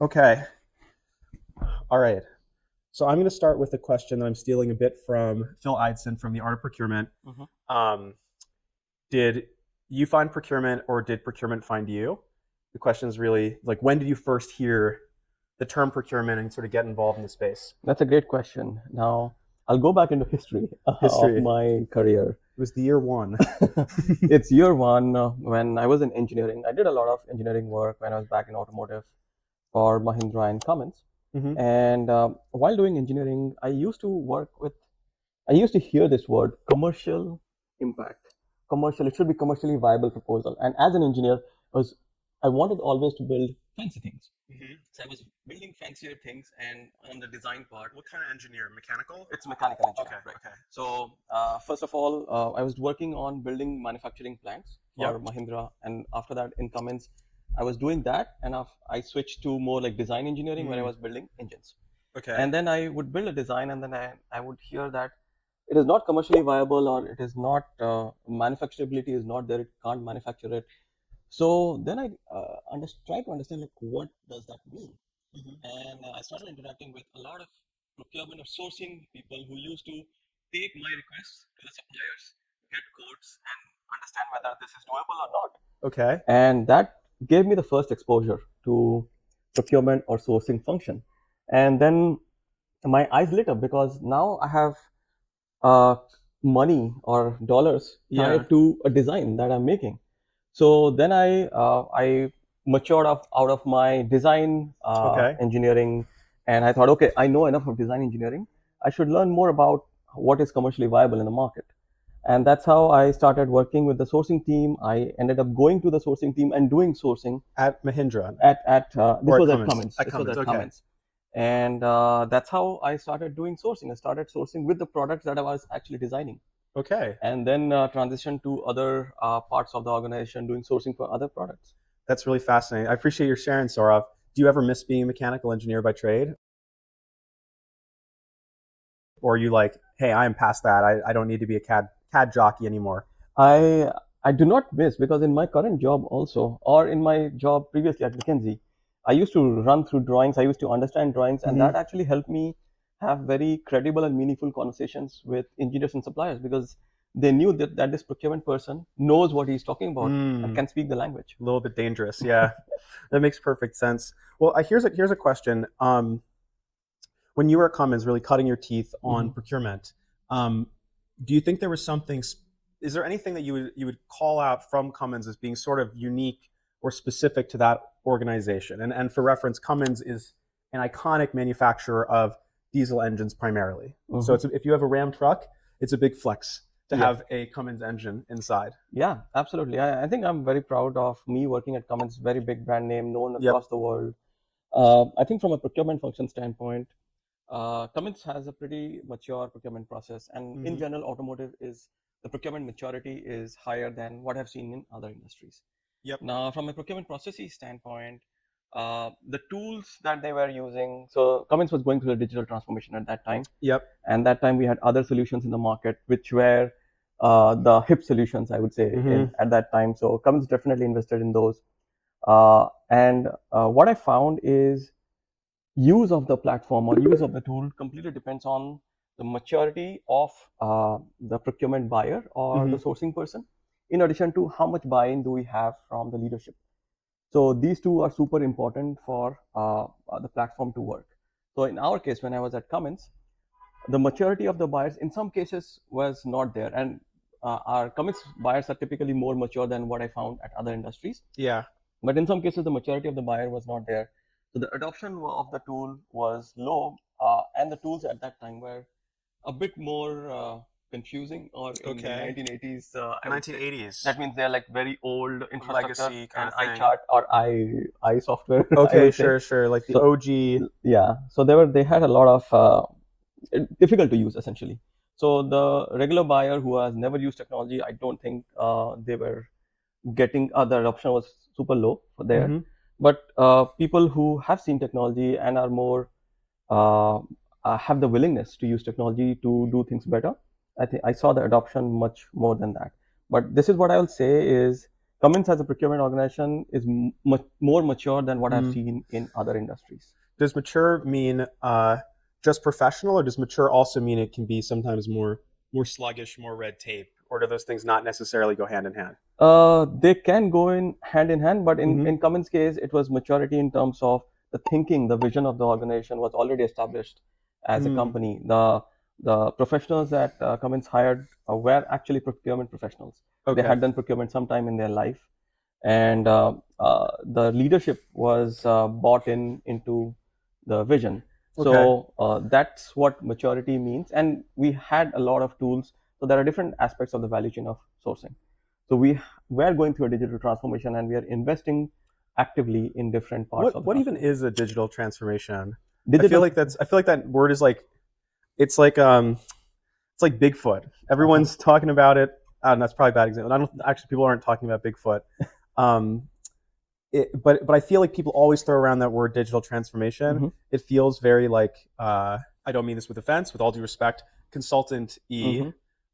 Okay. All right. So I'm going to start with a question that I'm stealing a bit from Phil Eidson from the Art of Procurement. Mhm. Um, did you find procurement or did procurement find you? The question is really like, when did you first hear the term procurement and sort of get involved in the space? That's a great question. Now, I'll go back into history of History. It my career. was the year one. It's year one when I was in engineering. I did a lot of engineering work when I was back in automotive for Mahindra and Cummins. Hmm. And while doing engineering, I used to hear this word, commercial impact. Commercial, it should be commercially viable proposal. And as an engineer, I wanted always to build fancy things. Hmm. So I was building fancier things, and on the design part, What kind of engineer? Mechanical? it's mechanical Okay. engineering, right? Okay. So first of all, I was working on building manufacturing plants for Yep. Mahindra, and after that, in Cummins, I was doing that, and I switched to more like design engineering where I Mm, was building engines. okay. And then I would build a design, and then I would hear that it is not commercially viable, or it is not manufacturability is not there. It can't manufacture it. So then I try to understand like what does that mean, Hmm. and I started interacting with a lot of procurement or sourcing people who used to take my requests to the suppliers, get quotes, and understand whether this is doable or not. Okay. And that gave me the first exposure to procurement or sourcing function. And then my eyes lit up because now I have uh, money or dollars Yeah. tied to a design that I'm making. So then I matured out of my design Okay. engineering, and I thought, okay, I know enough of design engineering. I should learn more about what is commercially viable in the market, and that's how I started working with the sourcing team. I ended up going to the sourcing team and doing sourcing At Mahindra at this or at was at Cummins? Cummins. At This was Cummins. at Okay. Cummins, and that's how I started doing sourcing. I started sourcing with the products that I was actually designing, Okay. and then transitioned to other parts of the organization doing sourcing for other products. That's really fascinating. I appreciate your sharing, Sourav. Do you ever miss being a mechanical engineer by trade? Or are you like, hey, I am past that. I don't need to be a CAD jockey anymore? I I do not miss because in my current job also, or in my job previously at McKinsey, I used to run through drawings. I used to understand drawings, and Hmm. that actually helped me have very credible and meaningful conversations with engineers and suppliers because they knew that this procurement person knows what he's talking about and Mm, can speak the language. a little bit dangerous. Yeah, that makes perfect sense. Well, here's a question. When you were at Cummins, really cutting your teeth on Mhm. procurement, um, do you think there was something? Is there anything that you would call out from Cummins as being sort of unique or specific to that organization? And for reference, Cummins is an iconic manufacturer of diesel engines primarily. So Mhm. if you have a Ram truck, it's a big flex to Yeah. have a Cummins engine inside. Yeah, absolutely. I think I'm very proud of me working at Cummins, very big brand name, known Yep. across the world. I think from a procurement function standpoint, Cummins has a pretty mature procurement process, and in Hmm. general, automotive is the procurement maturity is higher than what I've seen in other industries. Yep. Now, from a procurement processes standpoint, the tools that they were using, so Cummins was going through a digital transformation at that time, Yep. and that time we had other solutions in the market, which were the hip solutions, I would say, in Hmm. at that time. So Cummins definitely invested in those. And what I found is use of the platform or use of the tool completely depends on the maturity of the procurement buyer or the Hmm. sourcing person, in addition to how much buy-in do we have from the leadership. So these two are super important for the platform to work. So in our case, when I was at Cummins, the maturity of the buyers in some cases was not there, and our Cummins buyers are typically more mature than what I found at other industries, Yeah. but in some cases the maturity of the buyer was not there, so the adoption of the tool was low, and the tools at that time were a bit more confusing, or in the Okay. 1980s, I would say 1980s that means they're like very old infrastructure legacy kind and of thing. iChart or I software, I Okay, would say. sure, sure. Like the So OG. yeah, so they had a lot of difficult to use essentially. So the regular buyer who has never used technology, I don't think they were getting the adoption was super low for there. Hmm. But people who have seen technology and are more uh, have the willingness to use technology to do things better, I think I saw the adoption much more than that. But this is what I will say is Cummins as a procurement organization is much more mature than what I've seen in other industries. Does mature mean just professional, or does mature also mean it can be sometimes more sluggish, more red tape, or do those things not necessarily go hand in hand? They can go in hand, but Mhm. in Cummins' case, it was maturity in terms of the thinking, the vision of the organization was already established as a Mm. company. The professionals that Cummins hired were actually procurement professionals. They Okay. had done procurement sometime in their life, and the leadership was bought into the vision. Okay. So that's what maturity means, and we had a lot of tools. So there are different aspects of the value chain of sourcing. So we're going through a digital transformation, and we are investing actively in different parts of the What even transformation. is a digital transformation? Digital. I feel like that word is like it's like it's like Bigfoot. Uh-huh. Everyone's talking about it. And that's probably a bad example. I don't actually people aren't talking about Bigfoot. Um, but I feel like people always throw around that word digital transformation. Mm-hmm. It feels very like I don't mean this with offense, with all due respect, consultant y.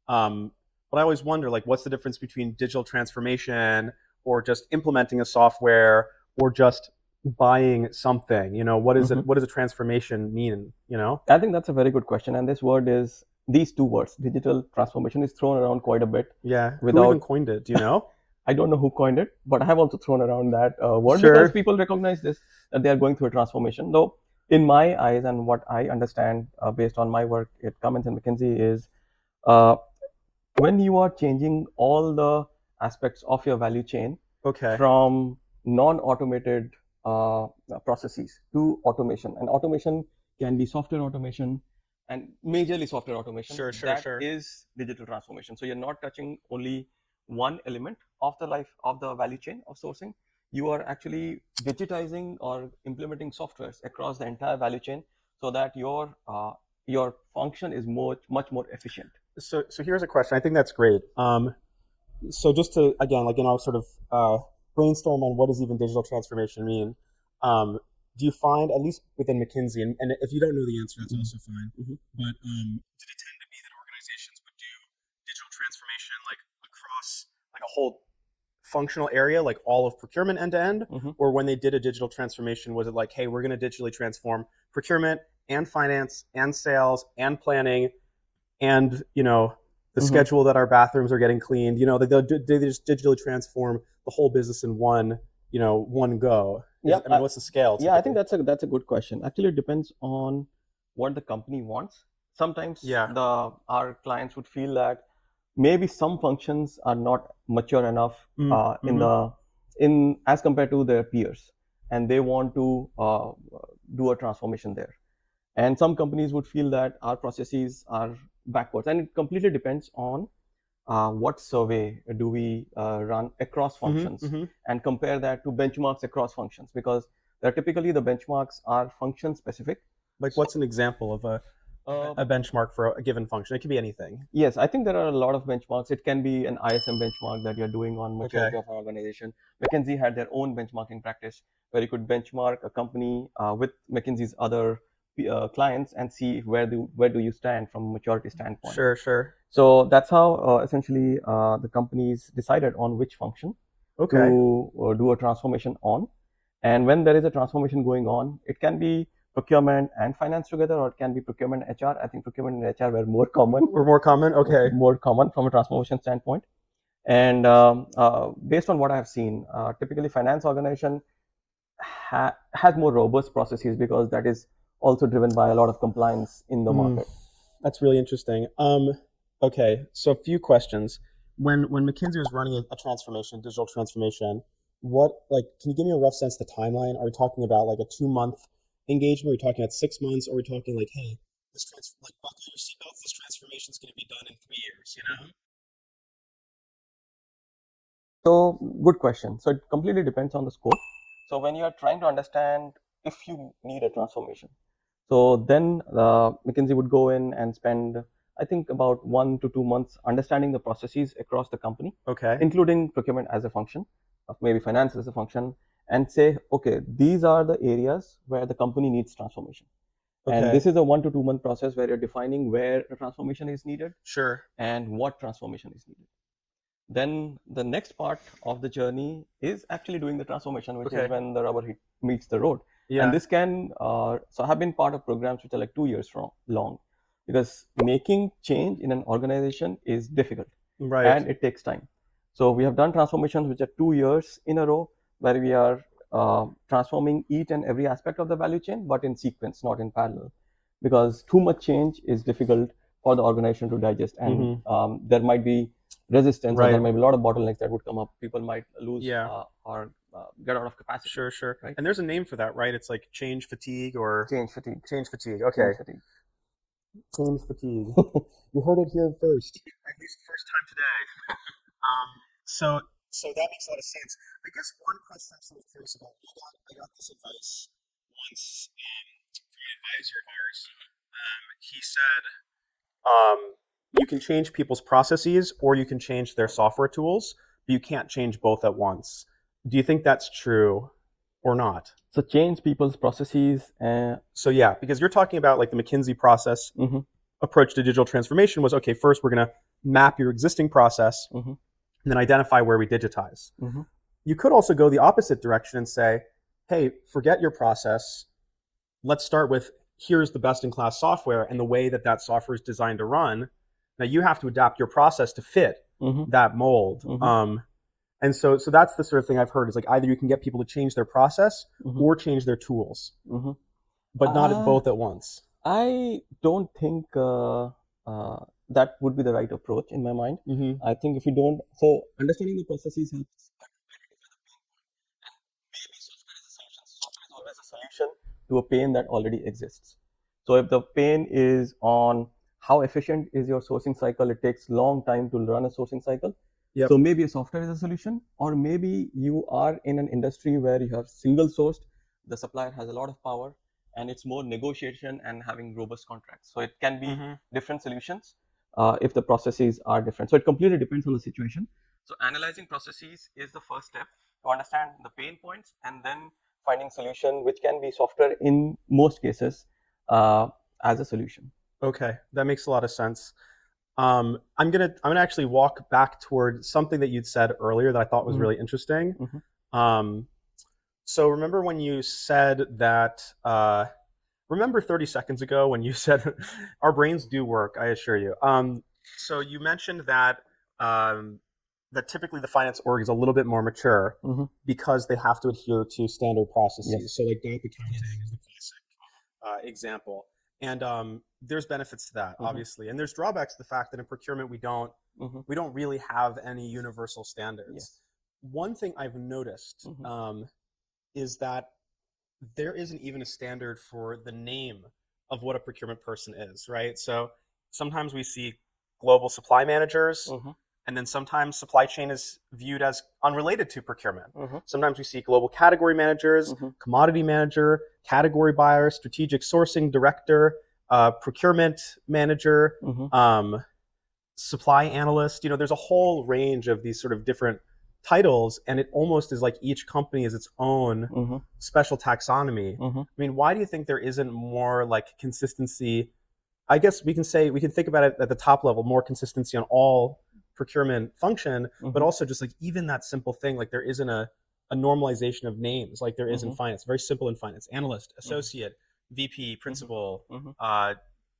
Mm-hmm. But I always wonder like what's the difference between digital transformation or just implementing a software or just buying something. You know, what is Mm-hmm. it? What does a transformation mean? You know? I think that's a very good question, and these two words, digital transformation, is thrown around quite a bit Yeah. Who even without. coined it? Do you know? I don't know who coined it, but I have also thrown around that word because Sure. people recognize this that they are going through a transformation. Though, in my eyes and what I understand based on my work at Cummins and McKinsey is uh, when you are changing all the aspects of your value chain Okay. from non-automated uh, processes to automation, and automation can be software automation and majorly software automation, Sure. Sure. that Sure. is digital transformation. So you're not touching only one element of the life of the value chain of sourcing. You are actually digitizing or implementing softwares across the entire value chain so that your function is much more efficient. So here's a question. I think that's great. So just to again, like sort of brainstorm on what does even digital transformation mean. Do you find, at least within McKinsey, and if you don't know the answer, that's also fine. Mm-hmm. But did it tend to be that organizations would do digital transformation like across like a whole functional area, like all of procurement end to end? Mm-hmm. Or when they did a digital transformation, was it like, hey, we're going to digitally transform procurement and finance and sales and planning and the Mm-hmm. schedule that our bathrooms are getting cleaned. They just digitally transform the whole business in one go. Yeah, I mean, what's the scale yeah. I think typically? that's a good question. Actually, it depends on what the company wants. Sometimes Yeah. the our clients would feel that maybe some functions are not mature enough in Mm-hmm. the in as compared to their peers, and they want to do a transformation there. And some companies would feel that our processes are backwards, and it completely depends on what survey do we run across Mm-hmm. functions Mm-hmm. and compare that to benchmarks across functions, because typically the benchmarks are function specific. Like, So what's an example of uh, a benchmark for a given function? It could be anything. yes, I think there are a lot of benchmarks. It can be an ISM benchmark that you're doing on Okay. maturity of an organization. McKinsey had their own benchmarking practice where you could benchmark a company with McKinsey's other clients and see where do you stand from a maturity standpoint. Sure. Sure. So that's how essentially the companies decided on which function Okay. to do a transformation on. And when there is a transformation going on, it can be procurement and finance together, or it can be procurement and HR. I think procurement and HR were more common, We're more common. Okay. from a transformation standpoint. And based on what I have seen, typically finance organization has more robust processes because that is also driven by a lot of compliance in the Mm, market. that's really interesting. Okay, so a few questions. When McKinsey was running a transformation, digital transformation, what like can you give me a rough sense of the timeline? Are we talking about like a 2 month engagement? Are we talking about 6 months? Or are we talking like, hey, like buckle your seatbelts, this transformation is going to be done in 3 years, you know? So, good question. So, it completely depends on the scope. So, when you are trying to understand if you need a transformation, so then McKinsey would go in and spend, I think, about 1 to 2 months understanding the processes across the company, Okay. including procurement as a function, of maybe finance as a function, and say, okay, these are the areas where the company needs transformation. And Okay. this is a 1 to 2 month process where you're defining where a transformation is needed Sure. and what transformation is needed. Then the next part of the journey is actually doing the transformation, which is Okay. when the rubber meets the road. And Yeah. this can, so I have been part of programs which are like 2 years long, because making change in an organization is difficult Right. and it takes time. So we have done transformations which are 2 years in a row, where we are transforming each and every aspect of the value chain, but in sequence, not in parallel, because too much change is difficult for the organization to digest, and Mm-hmm. there might be resistance, or there Right. might be a lot of bottlenecks that would come up. People might lose Yeah. or get out of capacity. Sure. Sure. Right? And there's a name for that, right? It's like change fatigue or Change fatigue. change fatigue. Okay. Change fatigue. Change fatigue. You heard it here first. At least first time today. Um, so so that makes a lot of sense. I guess one question I'm sort of curious about. I got this advice once from an advisor of ours. He said, you can change people's processes or you can change their software tools, but you can't change both at once. Do you think that's true or not? So change people's processes. So yeah, because you're talking about like the McKinsey process Mhm, approach to digital transformation was okay, first we're going to map your existing process mhm, and then identify where we digitize. mhm, You could also go the opposite direction and say, hey, forget your process. Let's start with here's the best in class software and the way that that software is designed to run. Now you have to adapt your process to fit mhm, that mold. mhm, And so that's the sort of thing I've heard is like either you can get people to change their process mhm, or change their tools, mhm. but not at Uh, both at once. I don't think that would be the right approach in my mind. Mm-hmm. I think if you don't, so understanding the processes helps. Maybe software is a solution. Software is always a solution to a pain that already exists. So if the pain is on how efficient is your sourcing cycle, it takes long time to run a sourcing cycle. Yep. So maybe a software is a solution, or maybe you are in an industry where you have single sourced, the supplier has a lot of power, and it's more negotiation and having robust contracts. So it can be Mm-hmm. different solutions if the processes are different. So it completely depends on the situation. So analyzing processes is the first step to understand the pain points, and then finding solution, which can be software in most cases, uh, as a solution. Okay, that makes a lot of sense. I'm gonna actually walk back toward something that you'd said earlier that I thought was Mhm, really interesting. mhm, Um, so remember when you said that? Remember 30 seconds ago when you said our brains do work? I assure you. So you mentioned that um, that typically the finance org is a little bit more mature mhm. because they have to adhere to standard processes. Yes. So like gap accounting is the classic example. And there's benefits to that, Mhm, obviously, and there's drawbacks to the fact that in procurement mhm. we don't really have any universal standards. Yes. One thing I've noticed Mhm, is that there isn't even a standard for the name of what a procurement person is, right? So sometimes we see global supply managers, mhm, and then sometimes supply chain is viewed as unrelated to procurement. mhm, Sometimes we see global category managers, mhm, commodity manager, category buyer, strategic sourcing director, procurement manager, mhm, um, supply analyst. You know, there's a whole range of these sort of different titles, and it almost is like each company is its own mhm, special taxonomy. mhm. I mean, why do you think there isn't more like consistency? I guess we can think about it at the top level, more consistency on all procurement function, but Mhm, also just like even that simple thing, like there isn't a normalization of names like there is in mhm, finance. Very simple in finance: analyst, mhm, associate, VP, mhm, principal, mhm,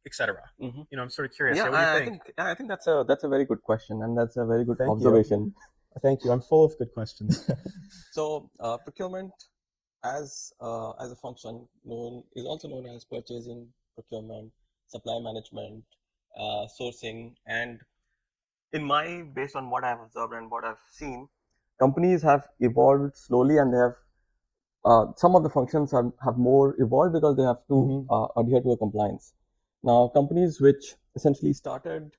etc. mhm. You know, I'm sort of curious. Yeah, Yeah, what do you I think? think that's a very good question, and that's a very good Thank you. observation. Thank you. I'm full of good questions. So procurement as a function known is also known as purchasing, procurement, supply management, sourcing, and in my based on what I've observed and what I've seen, companies have evolved slowly, and they have some of the functions have more evolved because they have to Hmm. adhere to a compliance. Now, companies which essentially started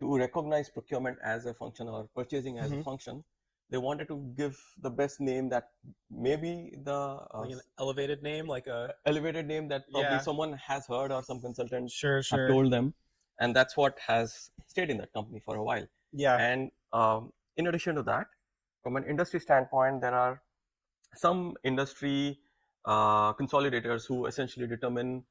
to recognize procurement as a function or purchasing as a Hmm. function, they wanted to give the best name that maybe the Like an elevated name, like a elevated name that probably yeah. someone has heard or some consultant Sure, have sure. told them, and that's what has stayed in that company for a while. Yeah. And in addition to that, from an industry standpoint, there are some industry consolidators who essentially determine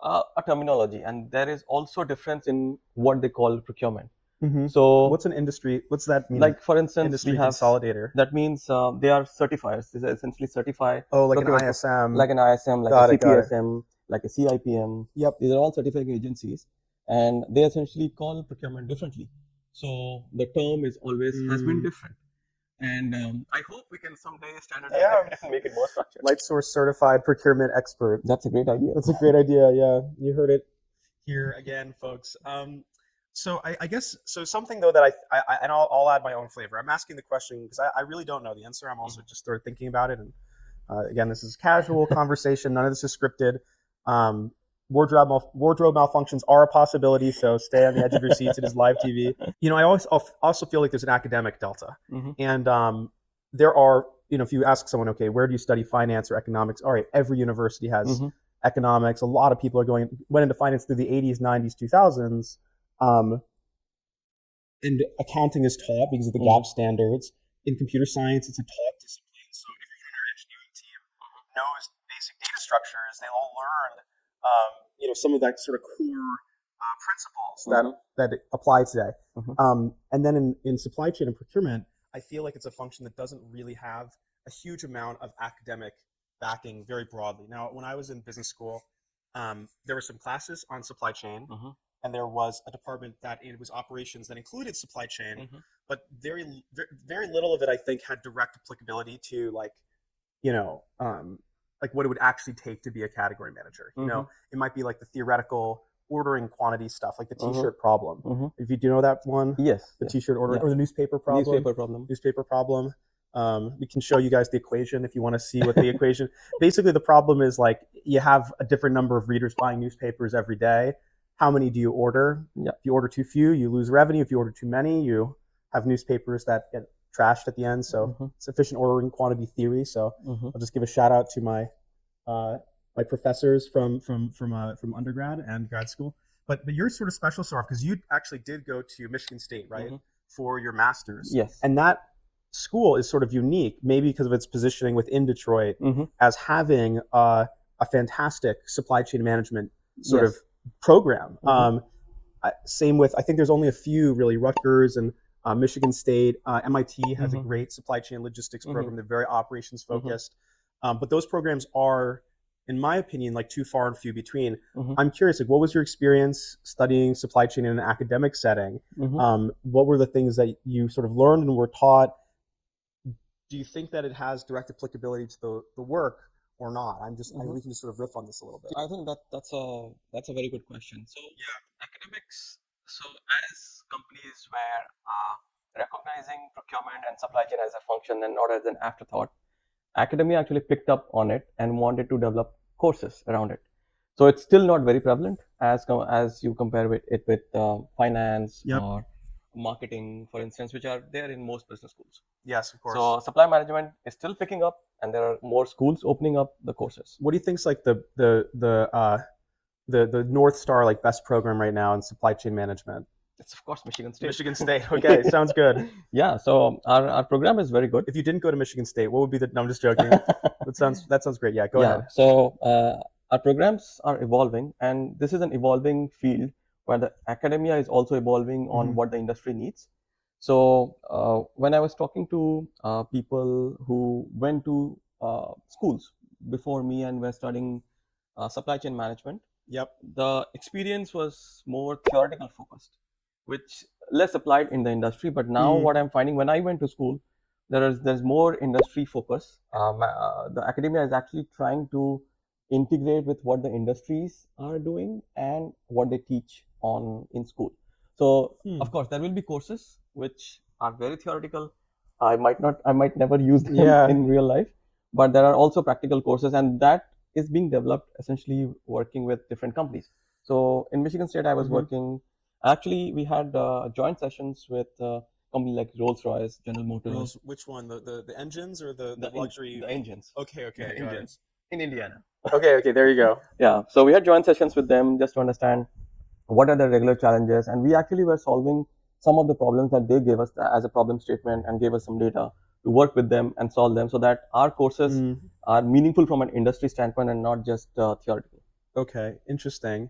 a terminology, and there is also difference in what they call procurement. Mhm. So What's an industry? What's that mean? like for instance, Industry we have consolidator. that means they are certifiers. They essentially certify Oh, like an procurement, ISM. like an ISM, like a Got it. Got it. CPSM, like a CIPM. Yep. These are all certifying agencies, and they essentially call procurement differently. So the term is always has been different, and I hope we can someday standardize it and make it more structured. LightSource certified procurement expert. That's a great idea. That's a great idea. Yeah, you heard it here again, folks. So I guess so. Something though that I and I'll add my own flavor. I'm asking the question because I really don't know the answer. I'm also just sort of thinking about it. And again, this is casual conversation. None of this is scripted. Um, wardrobe malfunctions are a possibility. So stay on the edge of your seats. It is live TV. You know, I also feel like there's an academic delta, and there are. You know, if you ask someone, okay, where do you study finance or economics? All right, every university has economics. A lot of people went into finance through the 80s, 90s, 2000s. And accounting is taught because of the GAP standards. In computer science, it's a taught discipline. So if you're in our engineering team knows basic data structures, they all learn, you know, some of that sort of core principles that apply today. And then in supply chain and procurement, I feel like it's a function that doesn't really have a huge amount of academic backing very broadly. Now, when I was in business school, there were some classes on supply chain, and there was a department that it was operations that included supply chain, but very, very little of it, I think, had direct applicability to like, you know, like what it would actually take to be a category manager. You know, it might be like the theoretical ordering quantity stuff, like the T-shirt problem. If you do know that one, the T-shirt order or the newspaper problem. Newspaper problem. We can show you guys the equation if you want to see what the equation. Basically, the problem is like you have a different number of readers buying newspapers every day. How many do you order? If you order too few, you lose revenue. If you order too many, you have newspapers that get trashed at the end. So sufficient ordering quantity theory. So I'll just give a shout out to my my professors from undergrad and grad school. But you're sort of special, Sourav, because you actually did go to Michigan State, right, for your master's. Yes. And that school is sort of unique, maybe because of its positioning within Detroit as having a fantastic supply chain management sort of program. Same with, I think there's only a few really, Rutgers and Michigan State. MIT has a great supply chain logistics program. They're very operations focused. But those programs are, in my opinion, like too far and few between. I'm curious, like, what was your experience studying supply chain in an academic setting? What were the things that you sort of learned and were taught? Do you think that it has direct applicability to the work or not? We can just sort of riff on this a little bit. I think that's a very good question. So academics. So as companies were recognizing procurement and supply chain as a function and not as an afterthought, academia actually picked up on it and wanted to develop courses around it. So it's still not very prevalent as you compare it with finance or marketing, for instance, which are there in most business schools. Yes, of course. So supply management is still picking up, and there are more schools opening up the courses. What do you think is like the North Star, like, best program right now in supply chain management? It's of course Michigan State. Michigan State. Okay, sounds good. Yeah, so our program is very good. If you didn't go to Michigan State, what would be the? No, I'm just joking. that sounds great. Yeah, go ahead. So our programs are evolving, and this is an evolving field where the academia is also evolving on what the industry needs. So when I was talking to people who went to schools before me and were studying supply chain management, the experience was more theoretical focused, which less applied in the industry. But now what I'm finding when I went to school, there's more industry focus. The academia is actually trying to integrate with what the industries are doing and what they teach in school. So of course there will be courses which are very theoretical. I might never use them in real life, but there are also practical courses, and that is being developed essentially working with different companies. So in Michigan State, I was working. Actually, we had joint sessions with companies like Rolls-Royce, General Motors. Which one? The engines or the luxury? The engines. Okay. The engines in Indiana. Okay. There you go. Yeah. So we had joint sessions with them just to understand what are the regular challenges, and we actually were solving some of the problems that they gave us as a problem statement and gave us some data to work with them and solve them, so that our courses are meaningful from an industry standpoint and not just theoretical. Okay, interesting.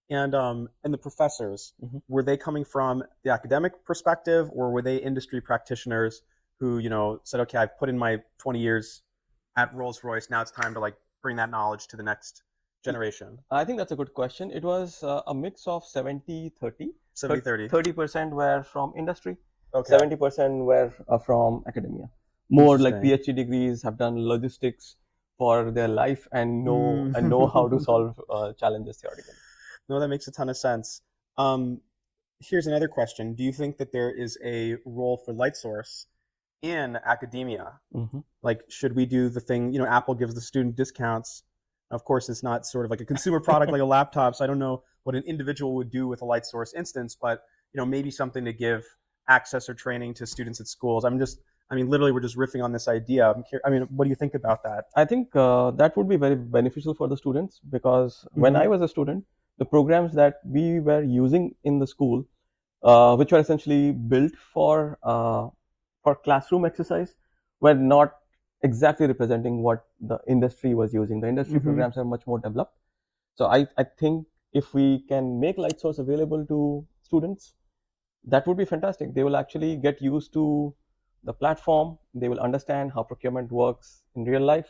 And the professors, Mhm. were they coming from the academic perspective, or were they industry practitioners who, said, okay, I've put in my 20 years at Rolls-Royce, now it's time to like bring that knowledge to the next generation? I think that's a good question. It was a mix of 70-30. 70-30. 30% were from industry, Okay. 70% were from academia. More like Interesting. PhD degrees have done logistics for their life and know how to Mm. solve challenges theoretically. No, that makes a ton of sense. Um, Here's another question. Do you think that there is a role for light source in academia? Hmm. Like, should we do the thing, Apple gives the student discounts. Of course, it's not sort of like a consumer product like a laptop, so I don't know what an individual would do with a light source instance, but maybe something to give access or training to students at schools. Literally, we're just riffing on this idea. What do you think about that? I think that would be very beneficial for the students because when Mm-hmm. I was a student, the programs that we were using in the school, which were essentially built for classroom exercise, were not exactly representing what the industry was using. The industry Mm-hmm. programs are much more developed. So I think if we can make light source available to students, that would be fantastic. They will actually get used to the platform. They will understand how procurement works in real life,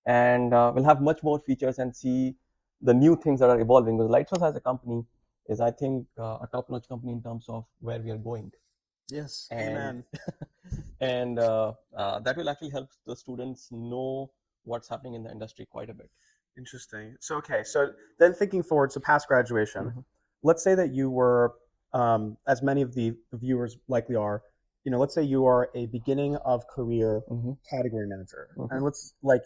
and we'll have much more features and see the new things that are evolving. Because Lightsource as a company is, I think, a top-notch company in terms of where we are going, Yes. and Amen. that will actually help the students know what's happening in the industry quite a bit. Interesting. So, okay. So then thinking forward, so past graduation, Mm-hmm. let's say that you were, as many of the viewers likely are, let's say you are a beginning of career Mm-hmm. category manager. Mm-hmm. And let's like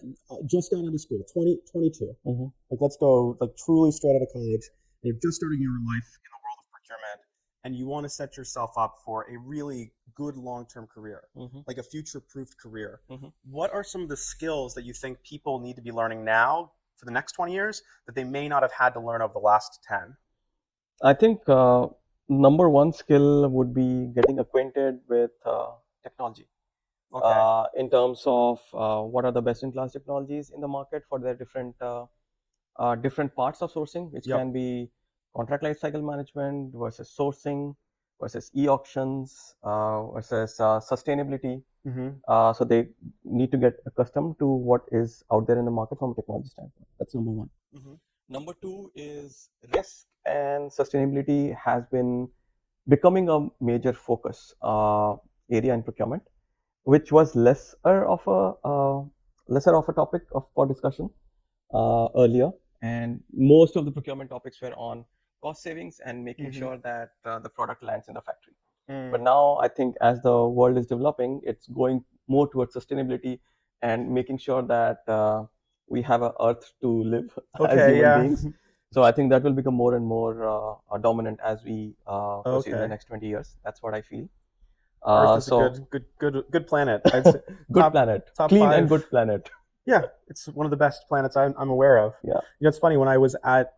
just got out of school, 20, 22. Mm-hmm. Like, let's go like truly straight out of college. You're just starting your life in the world of procurement, and you want to set yourself up for a really good long-term career, Mm-hmm. like a future-proofed career. Mm-hmm. What are some of the skills that you think people need to be learning now for the next 20 years that they may not have had to learn over the last 10? I think number one skill would be getting acquainted with technology. Okay. In terms of what are the best in class technologies in the market for their different parts of sourcing, which Yep. can be contract lifecycle management versus sourcing versus e-auctions versus sustainability. Mm-hmm. So they need to get accustomed to what is out there in the market from a technology standpoint. That's number one. Mm-hmm. Number two is risk and sustainability has been becoming a major focus area in procurement, which was lesser of a topic for discussion earlier, and most of the procurement topics were on cost savings and making Mm-hmm. sure that the product lands in the factory. But Mm. now I think as the world is developing, it's going more towards sustainability and making sure that we have a earth to live as Okay. human Yeah. beings. So I think that will become more and more dominant as we proceed in the Okay. next 20 years. That's what I feel. Earth is a So good planet. I'd say good top planet, top clean and five. good planet. Yeah, it's one of the best planets I'm aware of. Yeah. It's funny when I was at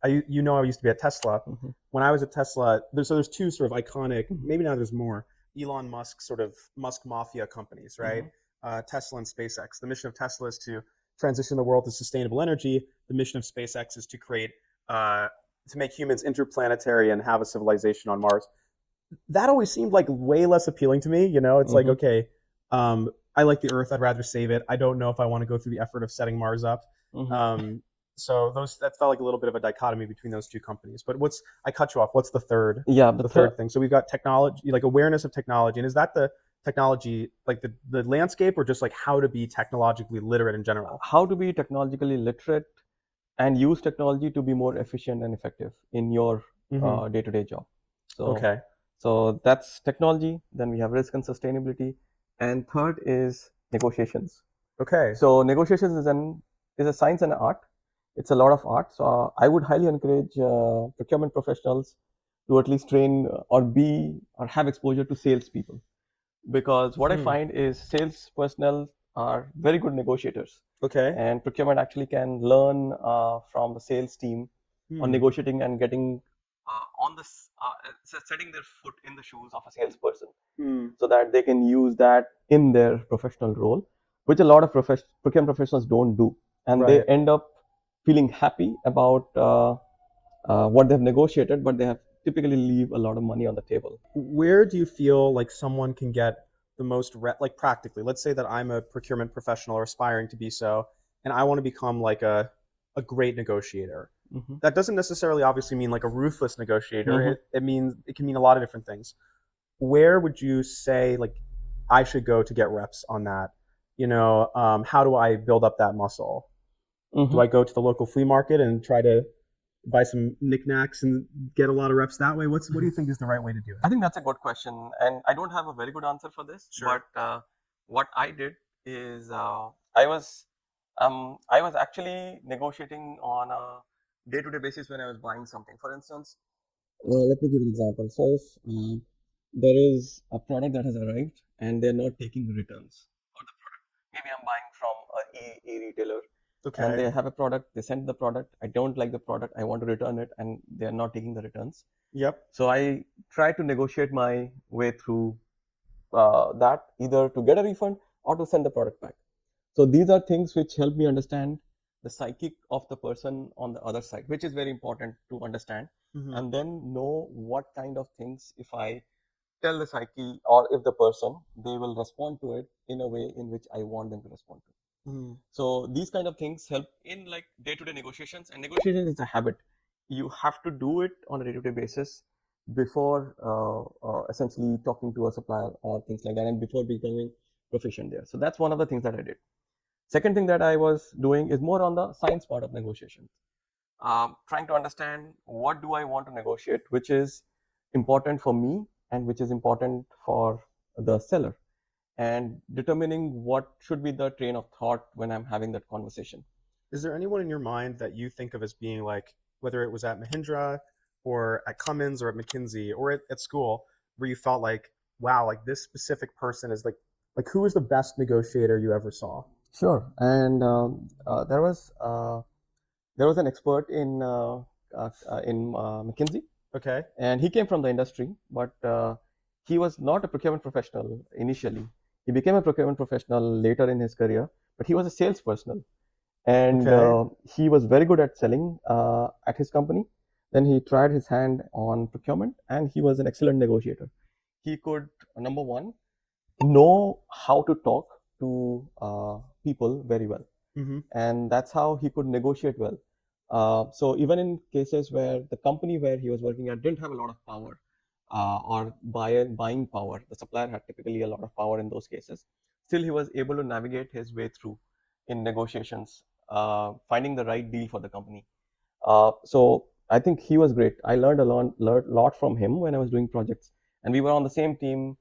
I used to be at Tesla. Mm-hmm. When I was at Tesla, there's two sort of iconic, Mm-hmm. maybe now there's more, Elon Musk sort of Musk mafia companies, right? Mm-hmm. Tesla and SpaceX. The mission of Tesla is to transition the world to sustainable energy. The mission of SpaceX is to create to make humans interplanetary and have a civilization on Mars. That always seemed like way less appealing to me. It's like, Mm-hmm. okay, I like the Earth. I'd rather save it. I don't know if I want to go through the effort of setting Mars up. Mm-hmm. So that felt like a little bit of a dichotomy between those two companies. But I cut you off. What's the third? Yeah, The third thing. So we've got technology, like awareness of technology, and is that the technology, like the landscape, or just like how to be technologically literate in general? how to be technologically literate and use technology to be more efficient and effective in your Mm-hmm. day-to-day job. So, Okay. so that's technology. Then we have risk and sustainability, and third is negotiations. Okay. So negotiations is a science and an art. It's a lot of art. So I would highly encourage procurement professionals to at least train or have exposure to salespeople, because what I Hmm. find is sales personnel are very good negotiators, Okay. and procurement actually can learn from the sales team on Hmm. negotiating and getting setting their foot in the shoes of a salesperson, Hmm. so that they can use that in their professional role, which a lot of procurement professionals don't do, and they Right. end up feeling happy about what they've negotiated, but they have typically leave a lot of money on the table. Where do you feel like someone can get the most like practically? Let's say that I'm a procurement professional or aspiring to be so, and I want to become like a great negotiator. Mm-hmm. That doesn't necessarily obviously mean like a ruthless negotiator. Mm-hmm. It means it can mean a lot of different things. Where would you say like I should go to get reps on that? How do I build up that muscle? Do I Mm-hmm. go to the local flea market and try to buy some knickknacks and get a lot of reps that way? What do you think is the right way to do I it? think that's a good question, and I don't have a very good answer for this. Sure. But what I did is I was actually negotiating on a day-to-day basis when I was buying something. For instance, let me give you an example. So if there is a product that has arrived and they're not taking returns for the product, maybe I'm buying from a retailer and Okay. they have a product, they send the product, I don't like the product, I want to return it, and they're not taking the returns. Yep. So I try to negotiate my way through that, either to get a refund or to send the product back. So these are things which help me understand the psychic of the person on the other side, which is very important to understand, Mm-hmm. and then know what kind of things, if I tell the psyche or if the person, they will respond to it in a way in which I want them to respond to. Mm-hmm. So these kind of things help in like day-to-day negotiations, and negotiation is a habit. You have to do it on a day-to-day basis before essentially talking to a supplier or things like that, and before becoming proficient there. So that's one of the things that I did. Second thing that I was doing is more on the science part of negotiation, trying to understand what do I want to negotiate, which is important for me and which is important for the seller, and determining what should be the train of thought when I'm having that conversation. Is there anyone in your mind that you think of as being like, whether it was at Mahindra or at Cummins or at McKinsey or at school, where you felt like, wow, like this specific person is like who was the best negotiator you ever saw? Sure. And there was an expert in McKinsey, Okay. and he came from the industry, but he was not a procurement professional initially. He became a procurement professional later in his career, but he was a salesperson, and Okay. he was very good at selling at his company. Then he tried his hand on procurement, and he was an excellent negotiator. He could, number one, know how to talk to people very well, Mm-hmm. and that's how he could negotiate well. So even in cases where the company where he was working at didn't have a lot of power or buying power, the supplier had typically a lot of power in those cases. Still, he was able to navigate his way through in negotiations, finding the right deal for the company. So I think he was great. I learned a lot from him when I was doing projects, and we were on the same team.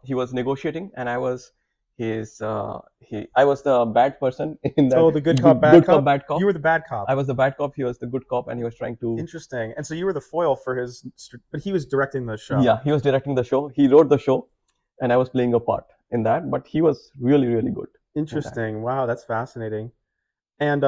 He was negotiating, and I was his. I was the bad person in that So the good cop, good, bad good cop, cop. bad You cop. were the bad cop. I was the bad cop. He was the good cop, and he was trying to. Interesting. And so you were the foil for his, but he was directing the show. Yeah, he was directing the show. He wrote the show, and I was playing a part in that. But he was really, really good in that. Interesting. Wow, that's fascinating. And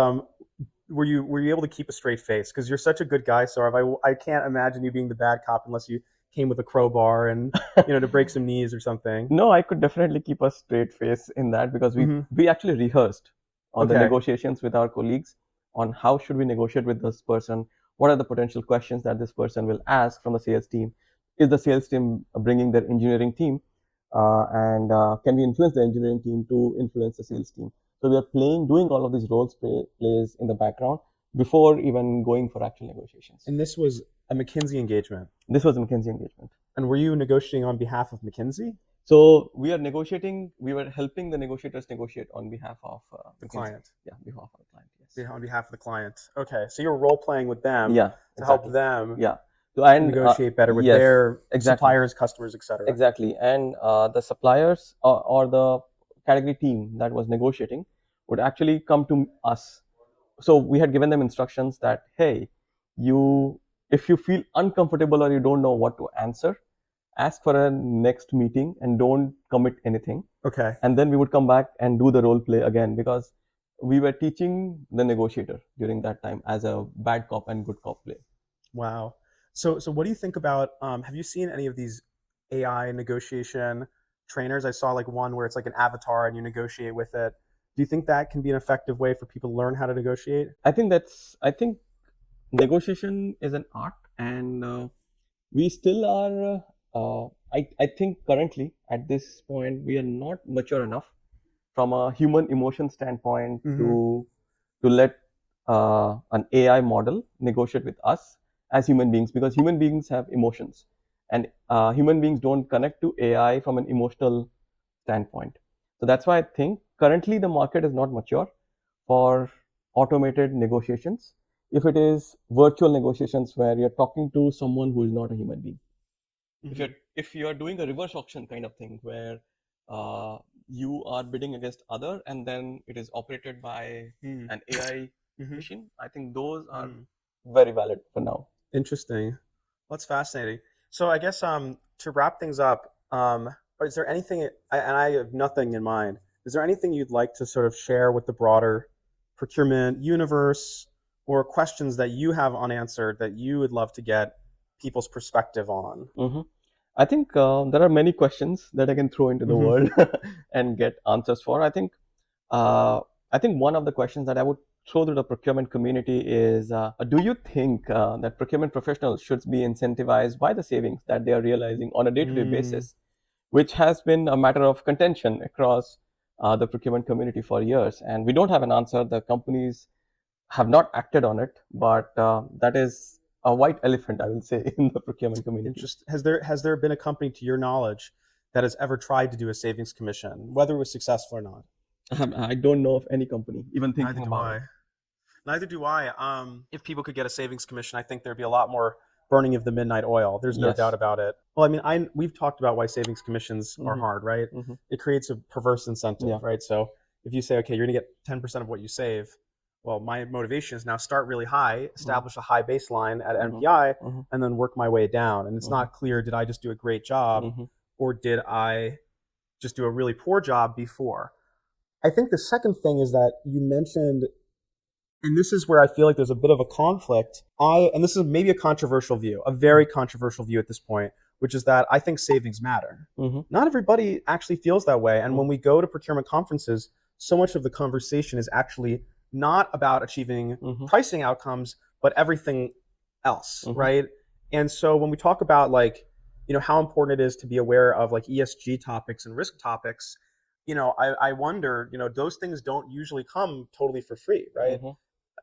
were you able to keep a straight face? Because you're such a good guy, Sourav. I can't imagine you being the bad cop unless you came with a crowbar and to break some knees or something. No, I could definitely keep a straight face in that, because we Mm-hmm. we actually rehearsed on the Okay. negotiations with our colleagues on how should we negotiate with this person, what are the potential questions that this person will ask from the sales team, is the sales team bringing their engineering team, and can we influence the engineering team to influence the sales team. So we are doing all of these plays in the background before even going for actual negotiations. And this was a McKinsey engagement. This was a McKinsey engagement. And were you negotiating on behalf of McKinsey? So we are negotiating. We were helping the negotiators negotiate on behalf of The McKinsey. client. Yeah, behalf of the client. Yes. On behalf of the client. Okay. So you were role playing with them Yeah, to help exactly. them Yeah. So and negotiate better with yes, their exactly, suppliers, customers, etc. exactly. And the suppliers or the category team that was negotiating would actually come to us. So we had given them instructions that, hey, you, if you feel uncomfortable or you don't know what to answer, ask for a next meeting and don't commit anything. Okay. And then we would come back and do the role play again, because we were teaching the negotiator during that time as a bad cop and good cop play. Wow. So what do you think about? Have you seen any of these AI negotiation trainers? I saw like one where it's like an avatar and you negotiate with it. Do you think that can be an effective way for people to learn how to negotiate? I think negotiation is an art, and we still are. I think currently at this point we are not mature enough from a human emotion standpoint Mm-hmm. to let an AI model negotiate with us as human beings, because human beings have emotions, and human beings don't connect to AI from an emotional standpoint. So that's why I think currently the market is not mature for automated negotiations. If it is virtual negotiations where you're talking to someone who is not a human being, Mm-hmm. if you're doing a reverse auction kind of thing where you are bidding against other and then it is operated by an AI Mm-hmm. machine, I think those are Mm. very valid for now. Interesting. Well, that's fascinating. So I guess to wrap things up, is there anything, and I have nothing in mind, is there anything you'd like to sort of share with the broader procurement universe, or questions that you have unanswered that you would love to get people's perspective on? Hmm. I think there are many questions that I can throw into the Mm-hmm. world and get answers for. Uh, I think one of the questions that I would throw to the procurement community is: do you think that procurement professionals should be incentivized by the savings that they are realizing on a day-to-day Mm, basis, which has been a matter of contention across the procurement community for years? And we don't have an answer. The companies have not acted on it, but that is a white elephant, I will say, in the procurement community. Has there been a company to your knowledge that has ever tried to do a savings commission, whether it was successful or not? I don't know of any company even Neither thinking do about it. I. Neither do I. If people could get a savings commission, I think there'd be a lot more burning of the midnight oil. There's no doubt Yes. about it. Well, I mean, we've talked about why savings commissions are Hmm. hard, right? Hmm. It creates a perverse incentive, Yeah. right? So if you say, okay, you're going to get 10% of what you save, well, my motivation is now start really high, Hmm. establish a high baseline at Hmm. MPI, Hmm. and then work my way down. And it's Hmm. not clear, did I just do a great job, Hmm. or did I just do a really poor job before? I think the second thing is that you mentioned, and this is where I feel like there's a bit of a conflict. And this is maybe a controversial view, a very controversial view at this point, which is that I think savings matter. Hmm. Not everybody actually feels that way. And Hmm. when we go to procurement conferences, so much of the conversation is actually not about achieving Hmm. pricing outcomes, but everything else, Hmm. right? And so when we talk about like, how important it is to be aware of like ESG topics and risk topics, I wonder, those things don't usually come totally for free, right? Hmm.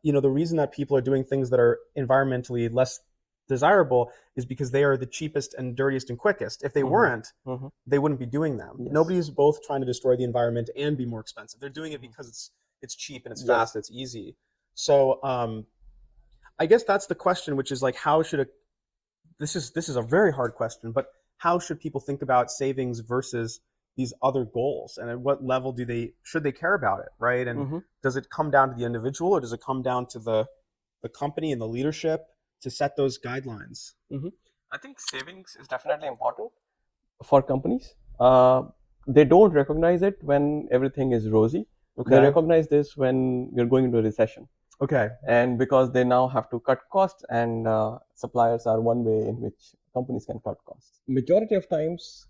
The reason that people are doing things that are environmentally less desirable is because they are the cheapest and dirtiest and quickest. If they Hmm. weren't, Hmm. they wouldn't be doing them. Yes. Nobody's both trying to destroy the environment and be more expensive. They're doing it Mhm. because it's cheap and it's fast Yes. and it's easy. So I guess that's the question, which is like, how should a this is a very hard question, but how should people think about savings versus these other goals, and at what level should they care about it, right? And Hmm. does it come down to the individual, or does it come down to the company and the leadership to set those guidelines? Hmm. I think savings is definitely important for companies. They don't recognize it when everything is rosy. They Okay. recognize this when we're going into a recession. Okay. And because they now have to cut costs, and suppliers are one way in which companies can cut costs. Majority of times,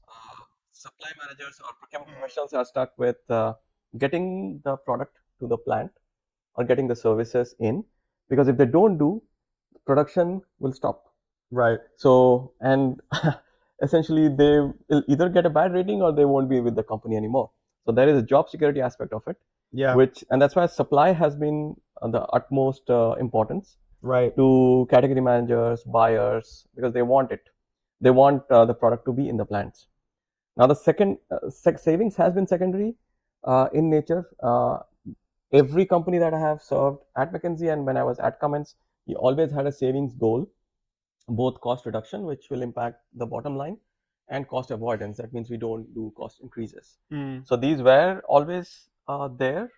supply managers or procurement professionals are stuck with getting the product to the plant or getting the services in, because if they don't do, production will stop. Right. So, and essentially they will either get a bad rating or they won't be with the company anymore. So there is a job security aspect of it, Yeah. and that's why supply has been the utmost importance Right. to category managers, buyers, because they want it. They want the product to be in the plants. Now, the second savings has been secondary in nature. Every company that I have served at McKinsey and when I was at Cummins, we always had a savings goal, both cost reduction, which will impact the bottom line, and cost avoidance. That means we don't do cost increases. Mm. So these were always there.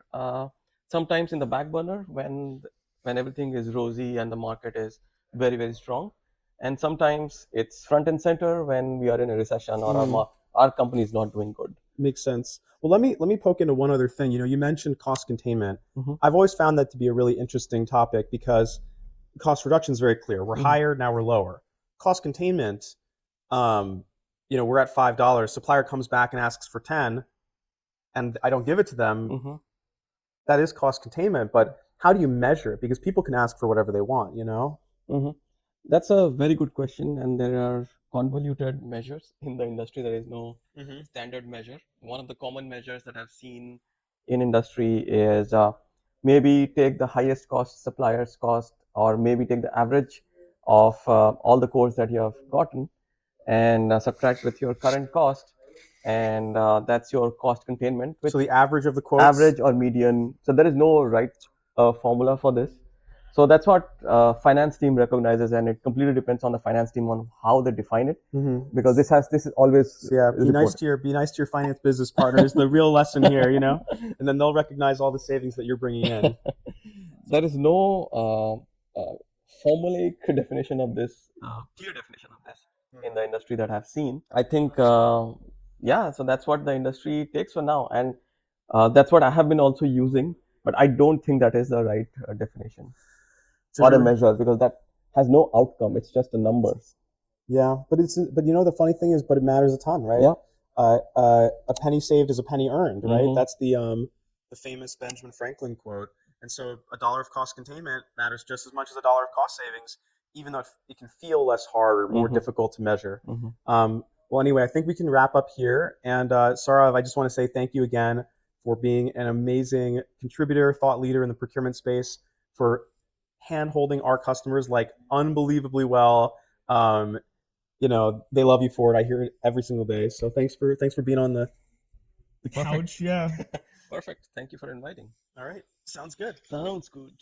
Sometimes in the back burner when everything is rosy and the market is very very strong, and sometimes it's front and center when we are in a recession or Mm. our company is not doing good. Makes sense. Well, let me poke into one other thing. You mentioned cost containment. Hmm. I've always found that to be a really interesting topic because cost reduction is very clear. We're Hmm. higher, now we're lower. Cost containment, um, we're at $5. Supplier comes back and asks for 10, and I don't give it to them. Hmm. That is cost containment, but how do you measure it? Because people can ask for whatever they want. Mhm. That's a very good question, and there are convoluted measures in the industry. There is no Mm-hmm. standard measure. One of the common measures that I've seen in industry is maybe take the highest cost supplier's cost, or maybe take the average of all the cores that you have gotten, and subtract with your current cost, and that's your cost containment with So the average of the quotes. average or median. So there is no right formula for this. So that's what finance team recognizes, and it completely depends on the finance team on how they define it, Mm-hmm. because this is always So yeah, reported. be nice to your finance business partner is the real lesson here, you know, and then they'll recognize all the savings that you're bringing in. There is no formulaic definition of this, clear definition of this in the industry that I've seen. I think, yeah, so that's what the industry takes for now, and that's what I have been also using. But I don't think that is the right definition It's a or a really measure, because that has no outcome. It's just a number. Yeah, but you know the funny thing is, but it matters a ton, right? Yeah. A penny saved is a penny earned, right? Hmm. That's the famous Benjamin Franklin quote. And so a dollar of cost containment matters just as much as a dollar of cost savings, even though it can feel less hard or more Hmm. difficult to measure. Hmm. Well, anyway, I think we can wrap up here. And Saurav, I just want to say thank you again for being an amazing contributor, thought leader in the procurement space, for hand holding our customers like unbelievably well. Um, you know, they love you for it. I hear it every single day. So thanks for being on the Perfect. couch. Yeah. Perfect. Thank you for inviting. All right. Sounds good. Sounds good.